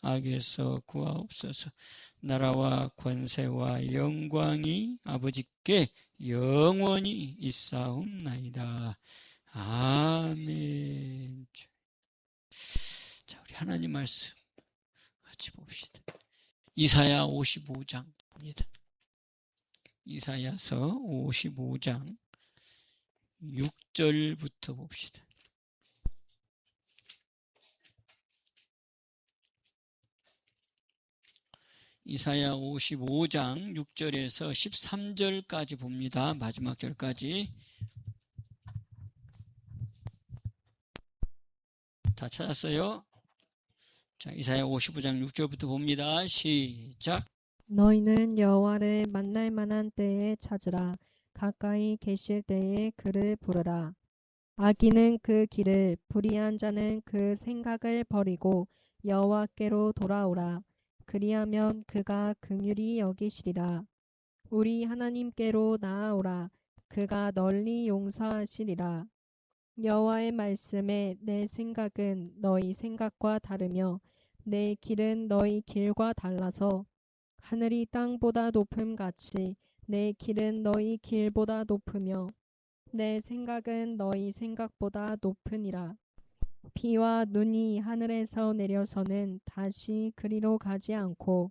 악에서 구하옵소서. 나라와 권세와 영광이 아버지께 영원히 있사옵나이다. 아멘. 자, 우리 하나님 말씀 같이 봅시다. 이사야 55장입니다. 이사야서 55장 6절부터 봅시다. 이사야 55장 6절에서 13절까지 봅니다. 마지막 절까지. 다 찾았어요? 자, 이사야 55장 6절부터 봅니다. 시작. 너희는 여호와를 만날 만한 때에 찾으라. 가까이 계실 때에 그를 부르라. 악인은 그 길을, 불의한 자는 그 생각을 버리고 여호와께로 돌아오라. 그리하면 그가 긍휼히 여기시리라. 우리 하나님께로 나아오라. 그가 널리 용서하시리라. 여호와의 말씀에 내 생각은 너희 생각과 다르며 내 길은 너희 길과 달라서 하늘이 땅보다 높음같이 내 길은 너희 길보다 높으며 내 생각은 너희 생각보다 높으니라. 비와 눈이 하늘에서 내려서는 다시 그리로 가지 않고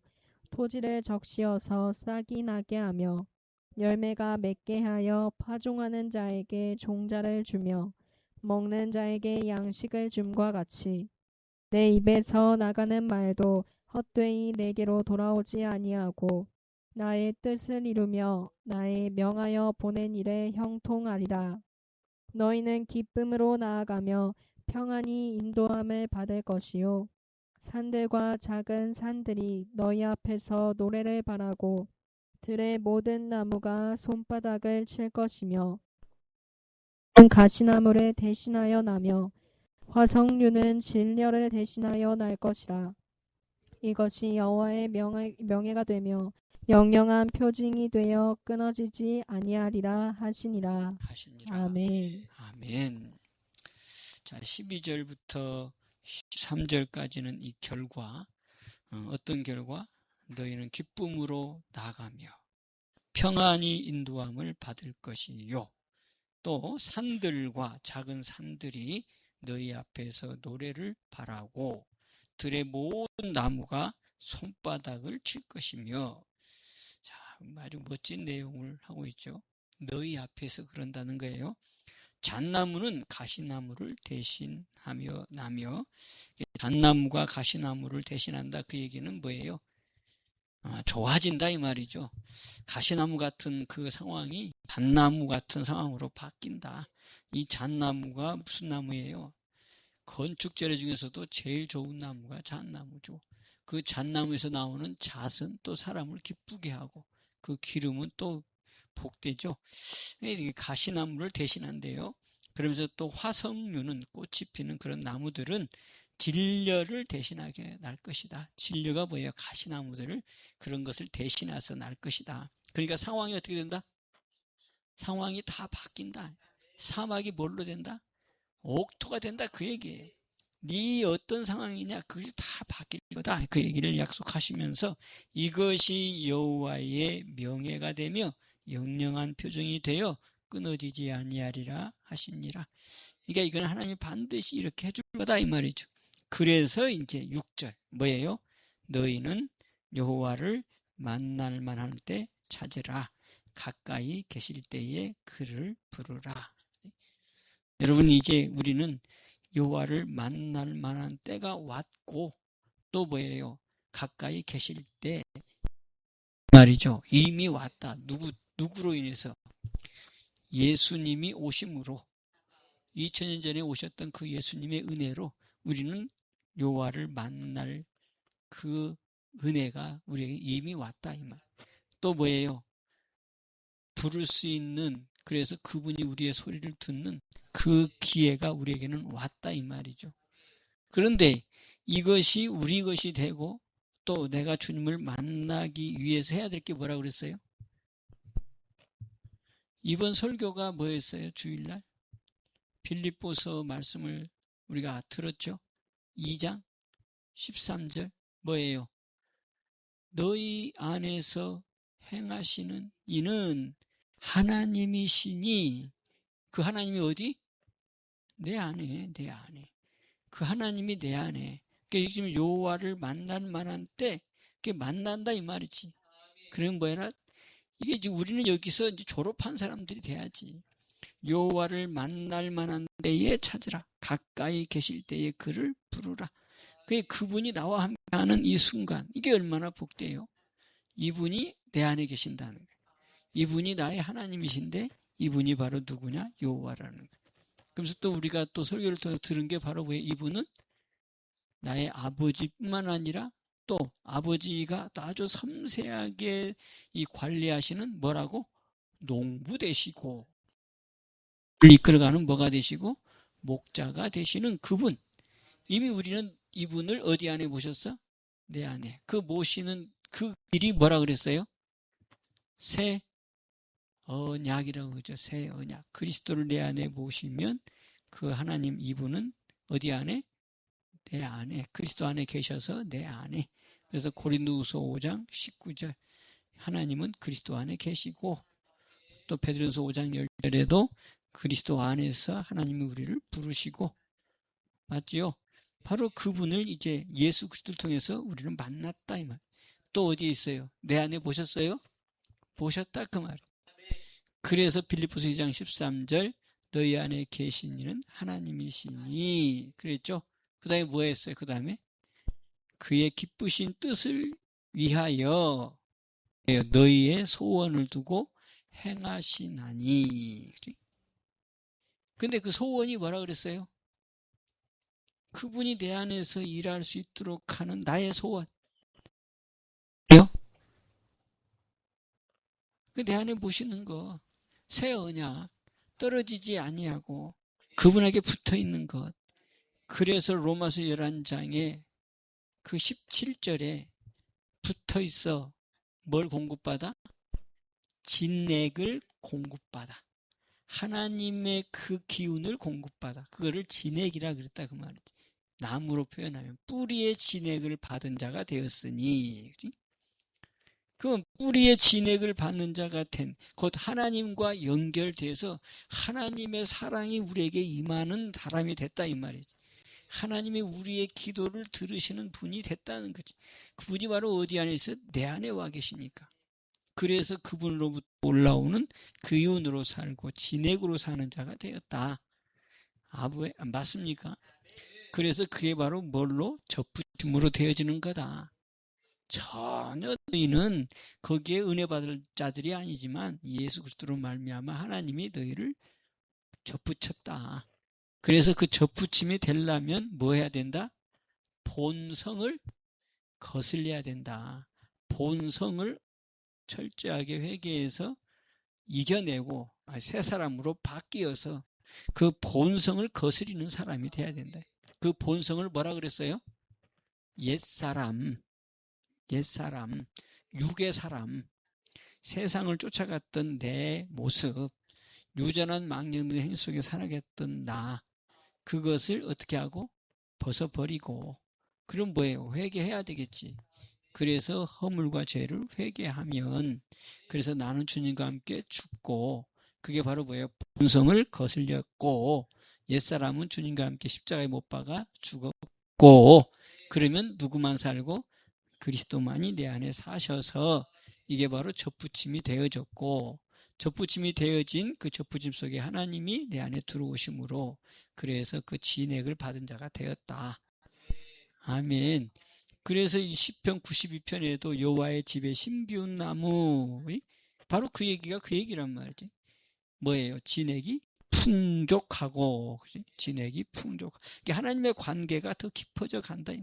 토지를 적시어서 싹이 나게 하며 열매가 맺게 하여 파종하는 자에게 종자를 주며 먹는 자에게 양식을 줌과 같이 내 입에서 나가는 말도 헛되이 내게로 돌아오지 아니하고 나의 뜻을 이루며 나의 명하여 보낸 일에 형통하리라. 너희는 기쁨으로 나아가며 평안히 인도함을 받을 것이요 산들과 작은 산들이 너희 앞에서 노래를 바라고 들의 모든 나무가 손바닥을 칠 것이며 가시나무를 대신하여 나며 화석류는 진려를 대신하여 날 것이라. 이것이 여호와의 명예가 되며 영영한 표징이 되어 끊어지지 아니하리라 하시니라. 아멘. 아멘. 자, 12절부터 13절까지는 이 결과, 어떤 결과? 너희는 기쁨으로 나가며 평안히 인도함을 받을 것이요. 또 산들과 작은 산들이 너희 앞에서 노래를 바라고 들의 모든 나무가 손바닥을 칠 것이며. 자, 아주 멋진 내용을 하고 있죠. 너희 앞에서 그런다는 거예요. 잣나무는 가시나무를 대신하며 나며, 잣나무가 가시나무를 대신한다. 그 얘기는 뭐예요? 좋아진다 이 말이죠. 가시나무 같은 그 상황이 잣나무 같은 상황으로 바뀐다. 이 잣나무가 무슨 나무예요? 건축재료 중에서도 제일 좋은 나무가 잣나무죠. 그 잣나무에서 나오는 잣은 또 사람을 기쁘게 하고 그 기름은 또 복되죠. 가시나무를 대신한대요. 그러면서 또 화석류는, 꽃이 피는 그런 나무들은 진려를 대신하게 날 것이다. 진려가 뭐예요? 가시나무들을, 그런 것을 대신해서 날 것이다. 그러니까 상황이 어떻게 된다? 상황이 다 바뀐다. 사막이 뭘로 된다? 옥토가 된다. 그 얘기예요. 네 어떤 상황이냐, 그것이 다 바뀔 거다. 그 얘기를 약속하시면서 이것이 여호와의 명예가 되며 영영한 표정이 되어 끊어지지 아니하리라 하시니라. 그러니까 이건 하나님이 반드시 이렇게 해줄 거다 이 말이죠. 그래서 이제 6절 뭐예요? 너희는 여호와를 만날 만할 때 찾으라. 가까이 계실 때에 그를 부르라. 여러분, 이제 우리는 여호와를 만날 만한 때가 왔고, 또 뭐예요? 가까이 계실 때 말이죠. 이미 왔다. 누구로 인해서? 예수님이 오심으로, 2000년 전에 오셨던 그 예수님의 은혜로 우리는 여호와를 만날 그 은혜가 우리에게 이미 왔다 이 말. 또 뭐예요? 부를 수 있는, 그래서 그분이 우리의 소리를 듣는 그 기회가 우리에게는 왔다 이 말이죠. 그런데 이것이 우리 것이 되고 또 내가 주님을 만나기 위해서 해야 될 게 뭐라고 그랬어요? 이번 설교가 뭐였어요? 주일날 빌립보서 말씀을 우리가 들었죠. 2장 13절 뭐예요? 너희 안에서 행하시는 이는 하나님이시니, 그 하나님이 어디? 내 안에, 내 안에. 그 하나님이 내 안에. 그러니까 지금 여호와를 만날 만한 때, 그게 만난다 이 말이지. 그럼 뭐야? 이게 이제 우리는 여기서 이제 졸업한 사람들이 돼야지. 여호와를 만날 만한 때에 찾으라. 가까이 계실 때에 그를 부르라. 그분이 나와 함께하는 이 순간, 이게 얼마나 복돼요. 이분이 내 안에 계신다는 거예요. 이분이 나의 하나님이신데 이분이 바로 누구냐? 여호와라는 거예요. 그래서 또 우리가 또 설교를 통해서 들은 게 바로 뭐예요? 이분은 나의 아버지뿐만 아니라 또 아버지가 또 아주 섬세하게 이 관리하시는 뭐라고? 농부 되시고 이끌어가는 뭐가 되시고 목자가 되시는 그분. 이미 우리는 이분을 어디 안에 모셨어? 내 안에. 그 모시는 그 길이 뭐라 그랬어요? 새 언약이라고 그러죠. 새 언약. 그리스도를 내 안에 모시면 그 하나님 이분은 어디 안에? 내 안에. 그리스도 안에 계셔서 내 안에. 그래서 고린도후서 5장 19절 하나님은 그리스도 안에 계시고, 또 베드로전서 5장 10절에도 그리스도 안에서 하나님이 우리를 부르시고, 맞지요? 바로 그분을 이제 예수 그리스도를 통해서 우리는 만났다 이 말. 또 어디에 있어요? 내 안에 보셨어요? 보셨다 그 말. 그래서 빌립보서 2장 13절 너희 안에 계신 이는 하나님이시니 그랬죠? 그 다음에 뭐 했어요? 그 다음에 그의 기쁘신 뜻을 위하여 너희의 소원을 두고 행하시나니. 근데 그 소원이 뭐라 그랬어요? 그분이 내 안에서 일할 수 있도록 하는 나의 소원. 그래요? 그 내 안에 모시는 거, 새 언약, 떨어지지 아니하고 그분에게 붙어 있는 것. 그래서 로마서 11장에 그 17절에 붙어 있어. 뭘 공급받아? 진액을 공급받아. 하나님의 그 기운을 공급받아. 그거를 진액이라 그랬다 그 말이지. 나무로 표현하면 뿌리의 진액을 받은 자가 되었으니. 그럼 뿌리의 진액을 받는 자가 된, 곧 하나님과 연결돼서 하나님의 사랑이 우리에게 임하는 사람이 됐다 이 말이지. 하나님이 우리의 기도를 들으시는 분이 됐다는 거지. 그분이 바로 어디 안에 있어? 내 안에 와 계시니까. 그래서 그분으로부터 올라오는 기운으로 살고 진액으로 사는 자가 되었다. 맞습니까? 그래서 그게 바로 뭘로? 접붙임으로 되어지는 거다. 전혀 너희는 거기에 은혜 받을 자들이 아니지만 예수 그리스도로 말미암아 하나님이 너희를 접붙였다. 그래서 그 접붙임이 되려면 뭐 해야 된다? 본성을 거슬려야 된다. 본성을 철저하게 회개해서 이겨내고 새 사람으로 바뀌어서 그 본성을 거스리는 사람이 돼야 된다. 그 본성을 뭐라 그랬어요? 옛사람, 육의 사람, 세상을 쫓아갔던 내 모습, 유전한 망령된 행위 속에 살아갔던 나, 그것을 어떻게 하고? 벗어버리고. 그럼 뭐예요? 회개해야 되겠지. 그래서 허물과 죄를 회개하면, 그래서 나는 주님과 함께 죽고, 그게 바로 뭐예요? 본성을 거슬렸고, 옛사람은 주님과 함께 십자가에 못 박아 죽었고, 그러면 누구만 살고? 그리스도만이 내 안에 사셔서 이게 바로 접붙임이 되어졌고, 접붙임이 되어진 그 접붙임 속에 하나님이 내 안에 들어오심으로 그래서 그 진액을 받은 자가 되었다. 아멘. 그래서 이 시편 92편에도 여호와의 집에 심기운 나무, 바로 그 얘기가 그 얘기란 말이지. 뭐예요? 진액이 풍족하고, 그치? 진액이 풍족. 하나님의 관계가 더 깊어져 간다.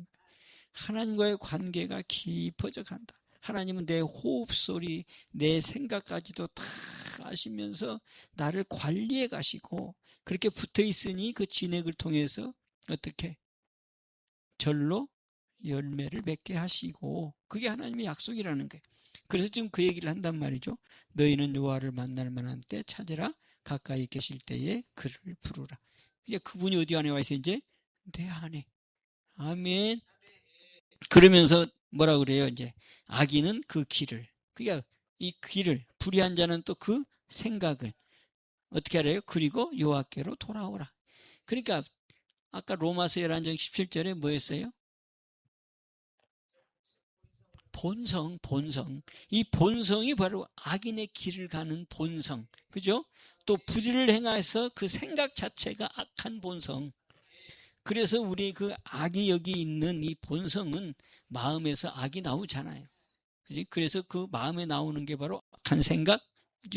하나님과의 관계가 깊어져 간다. 하나님은 내 호흡 소리, 내 생각까지도 다 아시면서 나를 관리해 가시고, 그렇게 붙어 있으니 그 진액을 통해서 어떻게? 절로 열매를 맺게 하시고, 그게 하나님의 약속이라는 거예요. 그래서 지금 그 얘기를 한단 말이죠. 너희는 여호와를 만날 만한 때 찾으라. 가까이 계실 때에 그를 부르라. 이제 그분이 어디 안에 와 있어? 이제 내 안에. 아멘. 그러면서 뭐라 그래요? 이제 악인은 그 길을, 그러니까 이 길을, 불의한 자는 또 그 생각을 어떻게 하래요? 그리고 여호와께로 돌아오라. 그러니까 아까 로마서 11장 17절에 뭐였어요? 본성. 이 본성이 바로 악인의 길을 가는 본성. 그죠? 또 불의를 행해서 그 생각 자체가 악한 본성. 그래서 우리 그 악이 여기 있는 이 본성은 마음에서 악이 나오잖아요. 그래서 그 마음에 나오는 게 바로 악한 생각,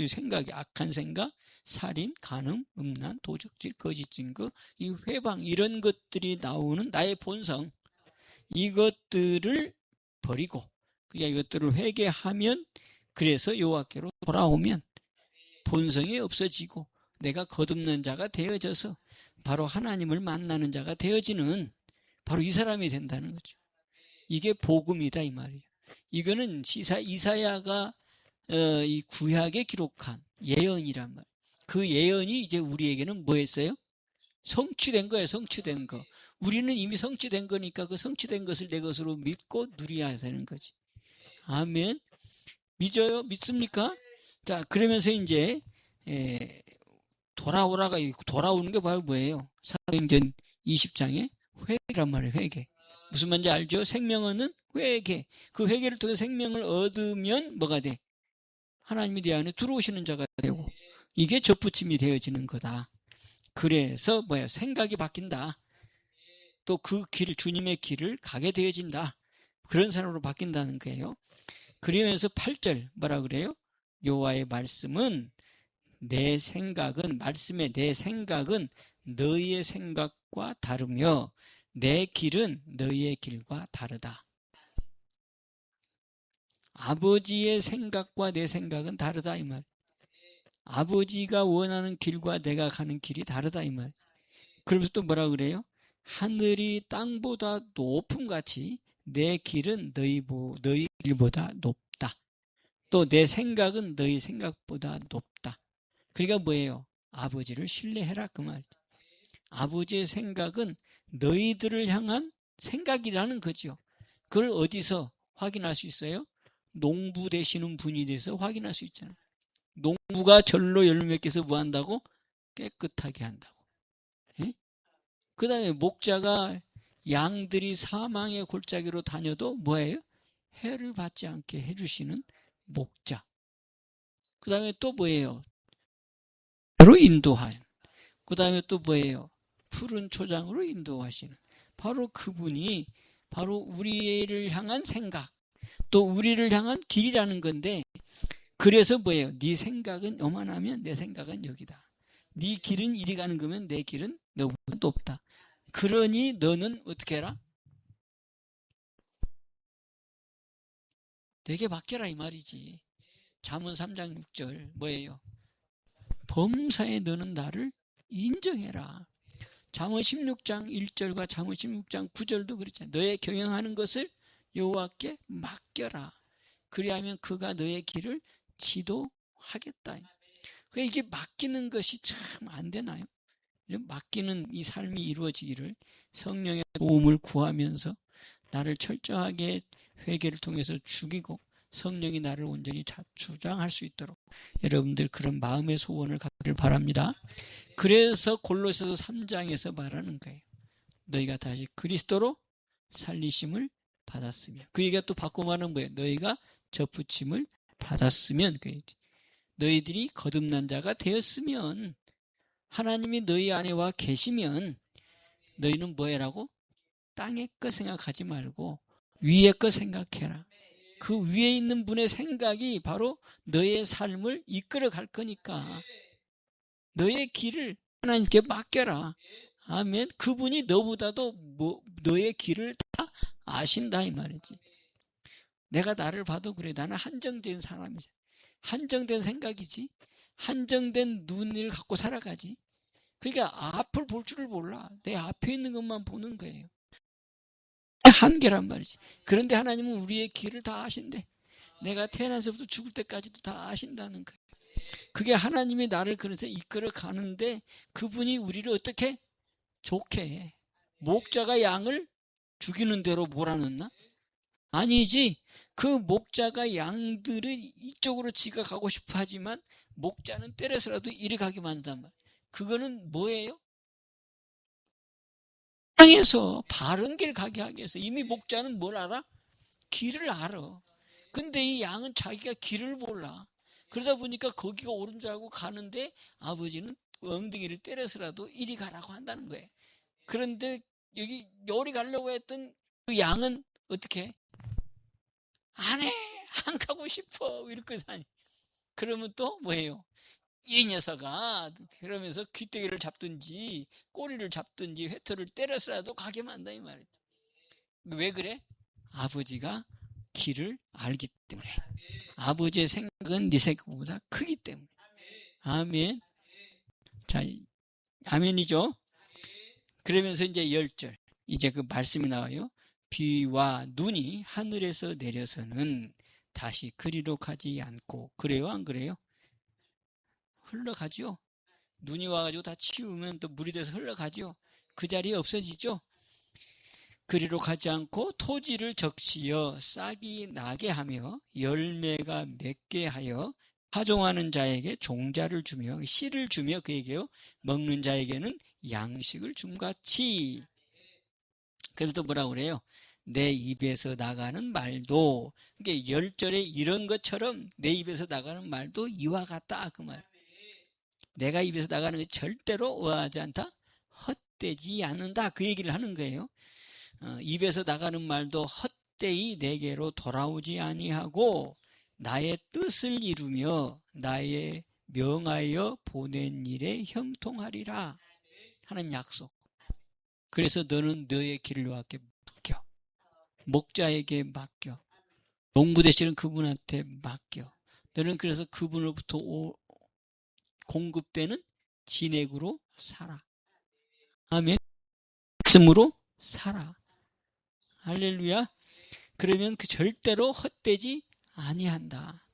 생각이 악한 생각, 살인, 간음, 음란, 도적질, 거짓 증거, 이 회방, 이런 것들이 나오는 나의 본성, 이것들을 버리고, 그냥 이것들을 회개하면, 그래서 여호와께로 돌아오면 본성이 없어지고 내가 거듭난 자가 되어져서 바로 하나님을 만나는 자가 되어지는 바로 이 사람이 된다는 거죠. 이게 복음이다 이 말이에요. 이거는 이사야가 이 구약에 기록한 예언이란 말이에요. 그 예언이 이제 우리에게는 뭐였어요? 성취된 거예요. 성취된 거. 우리는 이미 성취된 거니까 그 성취된 것을 내 것으로 믿고 누려야 되는 거지. 아멘. 믿어요? 믿습니까? 자, 그러면서 이제 돌아오는 게 바로 뭐예요? 사도행전 20장에 회개란 말이에요. 회개. 무슨 말인지 알죠? 생명은 회개. 그 회개를 통해 생명을 얻으면 뭐가 돼? 하나님이 내 안에 들어오시는 자가 되고, 이게 접붙임이 되어지는 거다. 그래서 뭐야? 생각이 바뀐다. 또 그 길, 주님의 길을 가게 되어진다. 그런 사람으로 바뀐다는 거예요. 그러면서 8절 뭐라 그래요? 여호와의 말씀은 말씀의 내 생각은 너희의 생각과 다르며 내 길은 너희의 길과 다르다. 아버지의 생각과 내 생각은 다르다 이 말. 아버지가 원하는 길과 내가 가는 길이 다르다 이 말. 그러면서 또 뭐라 그래요? 하늘이 땅보다 높음 같이 내 길은 너희 길보다 높다. 또 내 생각은 너희 생각보다 높다. 그러니까 뭐예요? 아버지를 신뢰해라 그 말이죠. 아버지의 생각은 너희들을 향한 생각이라는 거죠. 그걸 어디서 확인할 수 있어요? 농부 되시는 분이 돼서 확인할 수 있잖아요. 농부가 절로 열매 맺게서 뭐 한다고? 깨끗하게 한다고. 그 다음에 목자가 양들이 사망의 골짜기로 다녀도 뭐예요? 해를 받지 않게 해주시는 목자. 그 다음에 또 뭐예요? 로 인도하는. 그 다음에 또 뭐예요? 푸른 초장으로 인도하시는. 바로 그분이 바로 우리를 향한 생각, 또 우리를 향한 길이라는 건데, 그래서 뭐예요? 네 생각은 요만하면 내 생각은 여기다. 네 길은 이리 가는 거면 내 길은 너보다 높다. 그러니 너는 어떻게 해라? 내게 맡겨라 이 말이지. 잠언 3장 6절 뭐예요? 범사에 너는 나를 인정해라. 잠언 16장 1절과 잠언 16장 9절도 그렇잖아요. 너의 경영하는 것을 여호와께 맡겨라. 그리하면 그가 너의 길을 지도하겠다. 그러니까 이게 맡기는 것이 참 안 되나요? 맡기는 이 삶이 이루어지기를 성령의 도움을 구하면서 나를 철저하게 회개를 통해서 죽이고 성령이 나를 온전히 주장할 수 있도록 여러분들 그런 마음의 소원을 갖기를 바랍니다. 그래서 골로새서 3장에서 말하는 거예요. 너희가 다시 그리스도로 살리심을 받았으며, 그 얘기가 또 바꿔 말하는 거예요. 너희가 접붙임을 받았으면, 너희들이 거듭난 자가 되었으면, 하나님이 너희 안에 와 계시면 너희는 뭐 해라고? 땅의 것 생각하지 말고 위의 것 생각해라. 그 위에 있는 분의 생각이 바로 너의 삶을 이끌어 갈 거니까 너의 길을 하나님께 맡겨라. 아멘. 그분이 너보다도 너의 길을 다 아신다 이 말이지. 내가 나를 봐도 그래. 나는 한정된 사람이지. 한정된 생각이지. 한정된 눈을 갖고 살아가지. 그러니까 앞을 볼 줄을 몰라. 내 앞에 있는 것만 보는 거예요. 한계란 말이지. 그런데 하나님은 우리의 길을 다 아신대. 내가 태어나서부터 죽을 때까지도 다 아신다는 거예요. 그게 하나님이 나를 그래서 이끌어 가는데, 그분이 우리를 어떻게 좋게 해. 목자가 양을 죽이는 대로 몰아넣나? 아니지. 그 목자가 양들을 이쪽으로 지가 가고 싶어 하지만 목자는 때려서라도 이리 가게 만든단 말이야. 그거는 뭐예요? 땅에서 바른 길 가게 하기 위해서. 이미 목자는 뭘 알아? 길을 알아. 근데 이 양은 자기가 길을 몰라. 그러다 보니까 거기가 옳은 줄 알고 가는데 아버지는 엉덩이를 때려서라도 이리 가라고 한다는 거예요. 그런데 여기 요리 가려고 했던 그 양은 어떻게? 안 해! 안 가고 싶어! 이렇게 다니. 그러면 또 뭐예요? 이 녀석아! 그러면서 귀때기를 잡든지 꼬리를 잡든지 회초를 때려서라도 가게 만다 이 말이죠. 왜 그래? 아버지가 길을 알기 때문에. 아버지의 생각은 네 생각보다 크기 때문에. 아멘. 자, 아멘이죠? 그러면서 이제 10절. 이제 그 말씀이 나와요. 비와 눈이 하늘에서 내려서는 다시 그리로 가지 않고. 그래요? 안 그래요? 흘러가죠. 눈이 와가지고 다 치우면 또 물이 돼서 흘러가죠. 그 자리에 없어지죠. 그리로 가지 않고 토지를 적시어 싹이 나게 하며 열매가 맺게 하여 파종하는 자에게 종자를 주며 씨를 주며 그에게요 먹는 자에게는 양식을 줌같이. 그래서 또 뭐라고 그래요? 내 입에서 나가는 말도, 그러니까 10절에 이런 것처럼 내 입에서 나가는 말도 이와 같다 그 말. 내가 입에서 나가는 것이 절대로 의아하지 않다, 헛되지 않는다 그 얘기를 하는 거예요. 입에서 나가는 말도 헛되이 내게로 돌아오지 아니하고 나의 뜻을 이루며 나의 명하여 보낸 일에 형통하리라. 하나님 약속. 그래서 너는 너의 길을 누구에게 맡겨? 목자에게 맡겨. 농부 되시는 그분한테 맡겨. 너는 그래서 그분으로부터 공급되는 진액으로 살아. 아멘. 말씀으로 살아. 할렐루야. 그러면 그 절대로 헛되지 아니한다.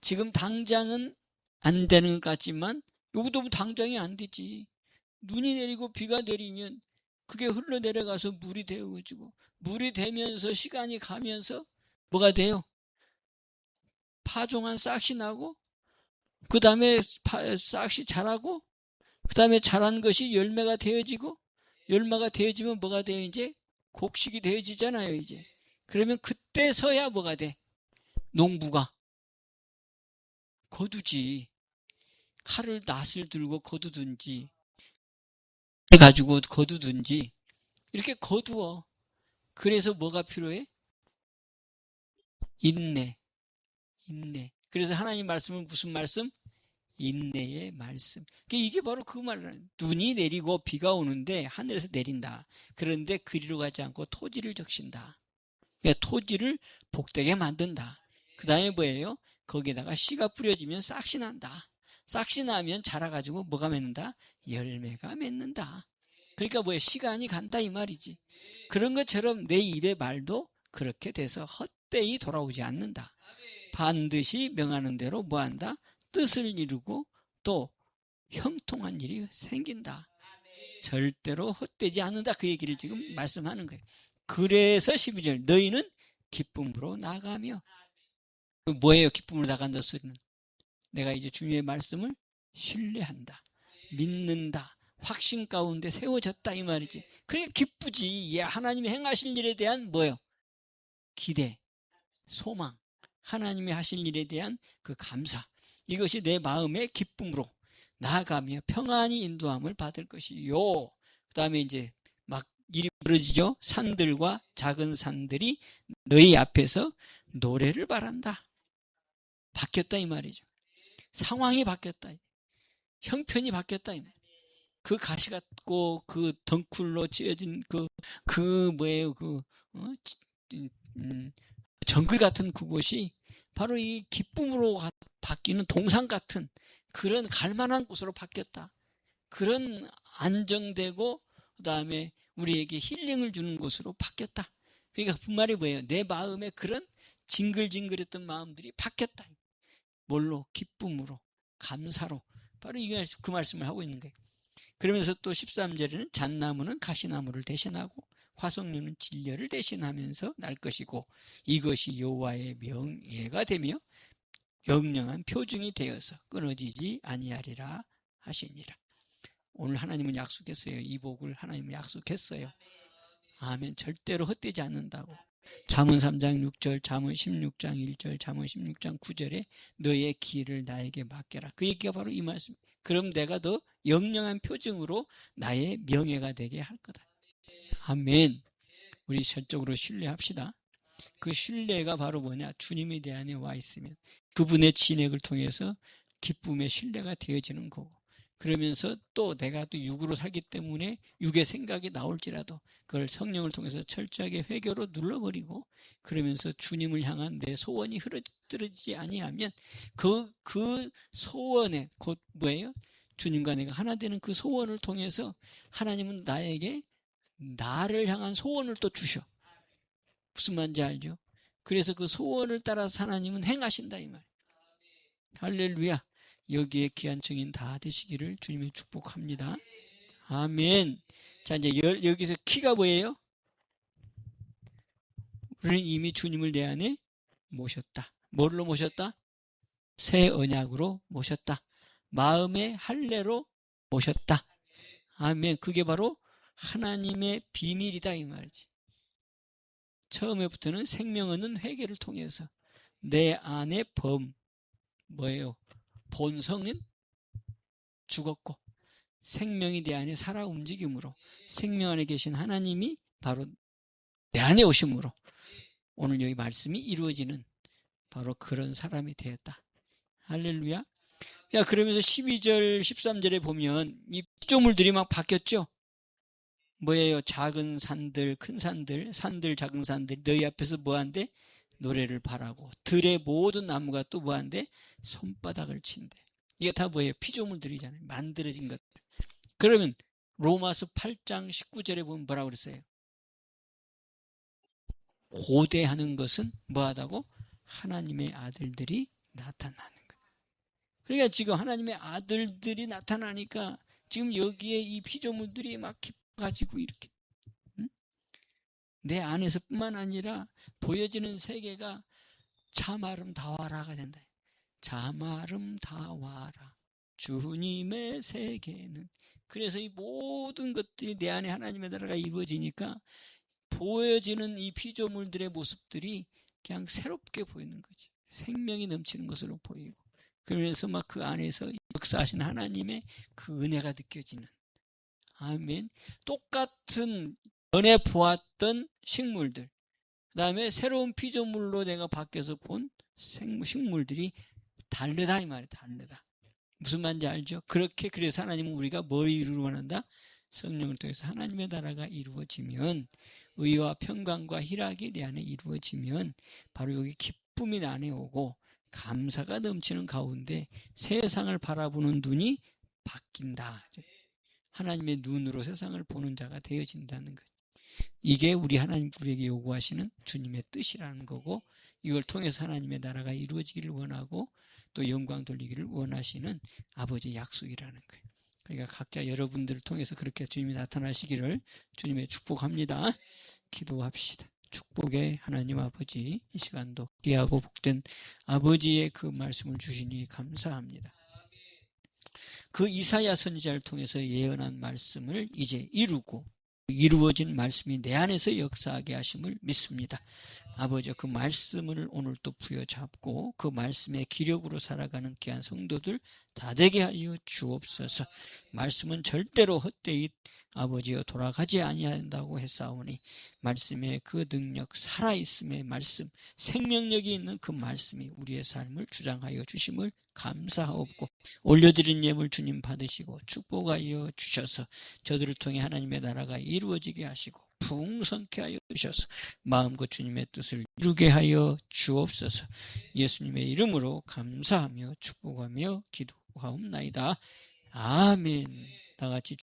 지금 당장은 안 되는 것 같지만 여기도 당장이 안 되지. 눈이 내리고 비가 내리면 그게 흘러내려가서 물이 되어지고 물이 되면서 시간이 가면서 뭐가 돼요? 파종한 싹이 나고 그 다음에 싹이 자라고 그 다음에 자란 것이 열매가 되어지고 열매가 되어지면 뭐가 돼요? 이제 곡식이 되어지잖아요. 이제 그러면 그때서야 뭐가 돼? 농부가 거두지. 칼을 낫을 들고 거두든지 가지고 거두든지 이렇게 거두어. 그래서 뭐가 필요해? 인내. 그래서 하나님 말씀은 무슨 말씀? 인내의 말씀. 이게 바로 그 말이에요. 눈이 내리고 비가 오는데 하늘에서 내린다. 그런데 그리로 가지 않고 토지를 적신다. 그러니까 토지를 복되게 만든다. 그 다음에 뭐예요? 거기에다가 씨가 뿌려지면 싹이 난다. 싹이 나면 자라가지고 뭐가 맺는다? 열매가 맺는다. 그러니까 뭐예요? 시간이 간다 이 말이지. 그런 것처럼 내 입의 말도 그렇게 돼서 헛되이 돌아오지 않는다. 반드시 명하는 대로 뭐한다? 뜻을 이루고 또 형통한 일이 생긴다. 절대로 헛되지 않는다. 그 얘기를 지금 말씀하는 거예요. 그래서 12절 너희는 기쁨으로 나가며. 뭐예요? 기쁨으로 나간다 소리는? 내가 이제 주님의 말씀을 신뢰한다. 믿는다. 확신 가운데 세워졌다 이 말이지. 그게 기쁘지. 하나님이 행하실 일에 대한 뭐예요? 기대, 소망. 하나님이 하실 일에 대한 그 감사. 이것이 내 마음의 기쁨으로 나아가며 평안히 인도함을 받을 것이요. 그 다음에 이제 막 일이 벌어지죠. 산들과 작은 산들이 너희 앞에서 노래를 바란다. 바뀌었다 이 말이죠. 상황이 바뀌었다. 형편이 바뀌었다 이 말. 그 가시 같고 그 덩쿨로 찌어진 뭐예요? 정글 같은 그곳이 바로 이 기쁨으로 바뀌는 동상 같은 그런 갈만한 곳으로 바뀌었다. 그런 안정되고 그 다음에 우리에게 힐링을 주는 곳으로 바뀌었다. 그러니까 그 말이 뭐예요? 내 마음에 그런 징글징글했던 마음들이 바뀌었다. 뭘로? 기쁨으로, 감사로. 바로 그 말씀을 하고 있는 거예요. 그러면서 또 13절에는 잣나무는 가시나무를 대신하고 화석류는 진려를 대신하면서 날 것이고 이것이 여호와의 명예가 되며 영영한 표징이 되어서 끊어지지 아니하리라 하시니라. 오늘 하나님은 약속했어요. 이 복을 하나님은 약속했어요. 아멘. 절대로 헛되지 않는다고. 잠언 3장 6절, 잠언 16장 1절, 잠언 16장 9절에 너의 길을 나에게 맡겨라. 그 얘기가 바로 이 말씀. 그럼 내가 더 영영한 표징으로 나의 명예가 되게 할 거다. 아멘. 우리 철저으로 신뢰합시다. 그 신뢰가 바로 뭐냐? 주님이 내 안에 와 있으면 그분의 진액을 통해서 기쁨의 신뢰가 되어지는 거고, 그러면서 또 내가 또 육으로 살기 때문에 육의 생각이 나올지라도 그걸 성령을 통해서 철저하게 회개로 눌러버리고, 그러면서 주님을 향한 내 소원이 흐트러지지 아니하면 그 소원에 곧 뭐예요? 주님과 내가 하나 되는 그 소원을 통해서 하나님은 나에게 나를 향한 소원을 또 주셔. 무슨 말인지 알죠? 그래서 그 소원을 따라서 하나님은 행하신다 이 말. 할렐루야. 여기에 귀한 증인 다 되시기를 주님의 축복합니다. 아멘. 자, 이제 여기서 키가 뭐예요? 우리는 이미 주님을 내 안에 모셨다. 뭘로 모셨다? 새 언약으로 모셨다. 마음의 할례로 모셨다. 아멘. 그게 바로 하나님의 비밀이다 이 말이지. 처음에부터는 생명 얻는 회개를 통해서 내 안에 뭐예요? 본성은 죽었고 생명이 내 안에 살아 움직임으로 생명 안에 계신 하나님이 바로 내 안에 오심으로 오늘 여기 말씀이 이루어지는 바로 그런 사람이 되었다. 할렐루야. 야, 그러면서 12절 13절에 보면 이 피조물들이 막 바뀌었죠. 뭐예요? 작은 산들, 큰 산들, 작은 산들 너희 앞에서 뭐한대? 노래를 바라고 들의 모든 나무가 또 뭐한대? 손바닥을 친대. 이게 다 뭐예요? 피조물들이잖아요. 만들어진 것들. 그러면 로마서 8장 19절에 보면 뭐라고 그랬어요? 고대하는 것은 뭐하다고? 하나님의 아들들이 나타나는 거예요. 그러니까 지금 하나님의 아들들이 나타나니까 지금 여기에 이 피조물들이 막 기뻐가지고 이렇게 내 안에서뿐만 아니라 보여지는 세계가 참 아름다워라가 된다. 참 아름다워라 주님의 세계는. 그래서 이 모든 것들이 내 안에 하나님의 나라가 이루어지니까 보여지는 이 피조물들의 모습들이 그냥 새롭게 보이는 거지. 생명이 넘치는 것으로 보이고, 그러면서 막 그 안에서 역사하신 하나님의 그 은혜가 느껴지는. 아멘. 똑같은 전에 보았던 식물들, 그 다음에 새로운 피조물로 내가 바뀌어서 본 식물들이 다르다 이 말이에요. 다르다. 무슨 말인지 알죠? 그래서 하나님은 우리가 뭘 이루려 원한다? 성령을 통해서 하나님의 나라가 이루어지면, 의와 평강과 희락이 내 안에 이루어지면 바로 여기 기쁨이 내 안에 오고 감사가 넘치는 가운데 세상을 바라보는 눈이 바뀐다. 하나님의 눈으로 세상을 보는 자가 되어진다는 거예요. 이게 우리에게 요구하시는 주님의 뜻이라는 거고, 이걸 통해서 하나님의 나라가 이루어지기를 원하고 또 영광 돌리기를 원하시는 아버지의 약속이라는 거예요. 그러니까 각자 여러분들을 통해서 그렇게 주님이 나타나시기를 주님의 축복합니다. 기도합시다. 축복의 하나님 아버지, 이 시간도 귀하고 복된 아버지의 그 말씀을 주시니 감사합니다. 그 이사야 선지자를 통해서 예언한 말씀을 이제 이루어진 말씀이 내 안에서 역사하게 하심을 믿습니다. 아버지, 그 말씀을 오늘 또 부여잡고 그 말씀의 기력으로 살아가는 귀한 성도들 다 되게 하여 주옵소서. 말씀은 절대로 헛되이 아버지여 돌아가지 아니한다고 했사오니 말씀의 그 능력, 살아있음의 말씀, 생명력이 있는 그 말씀이 우리의 삶을 주장하여 주심을 감사하옵고, 올려드린 예물 주님 받으시고 축복하여 주셔서 저들을 통해 하나님의 나라가 이루어지게 하시고 풍성케 하여 주셔서 마음껏 주님의 뜻을 이루게 하여 주옵소서. 예수님의 이름으로 감사하며 축복하며 기도하옵나이다. 아멘. 다 같이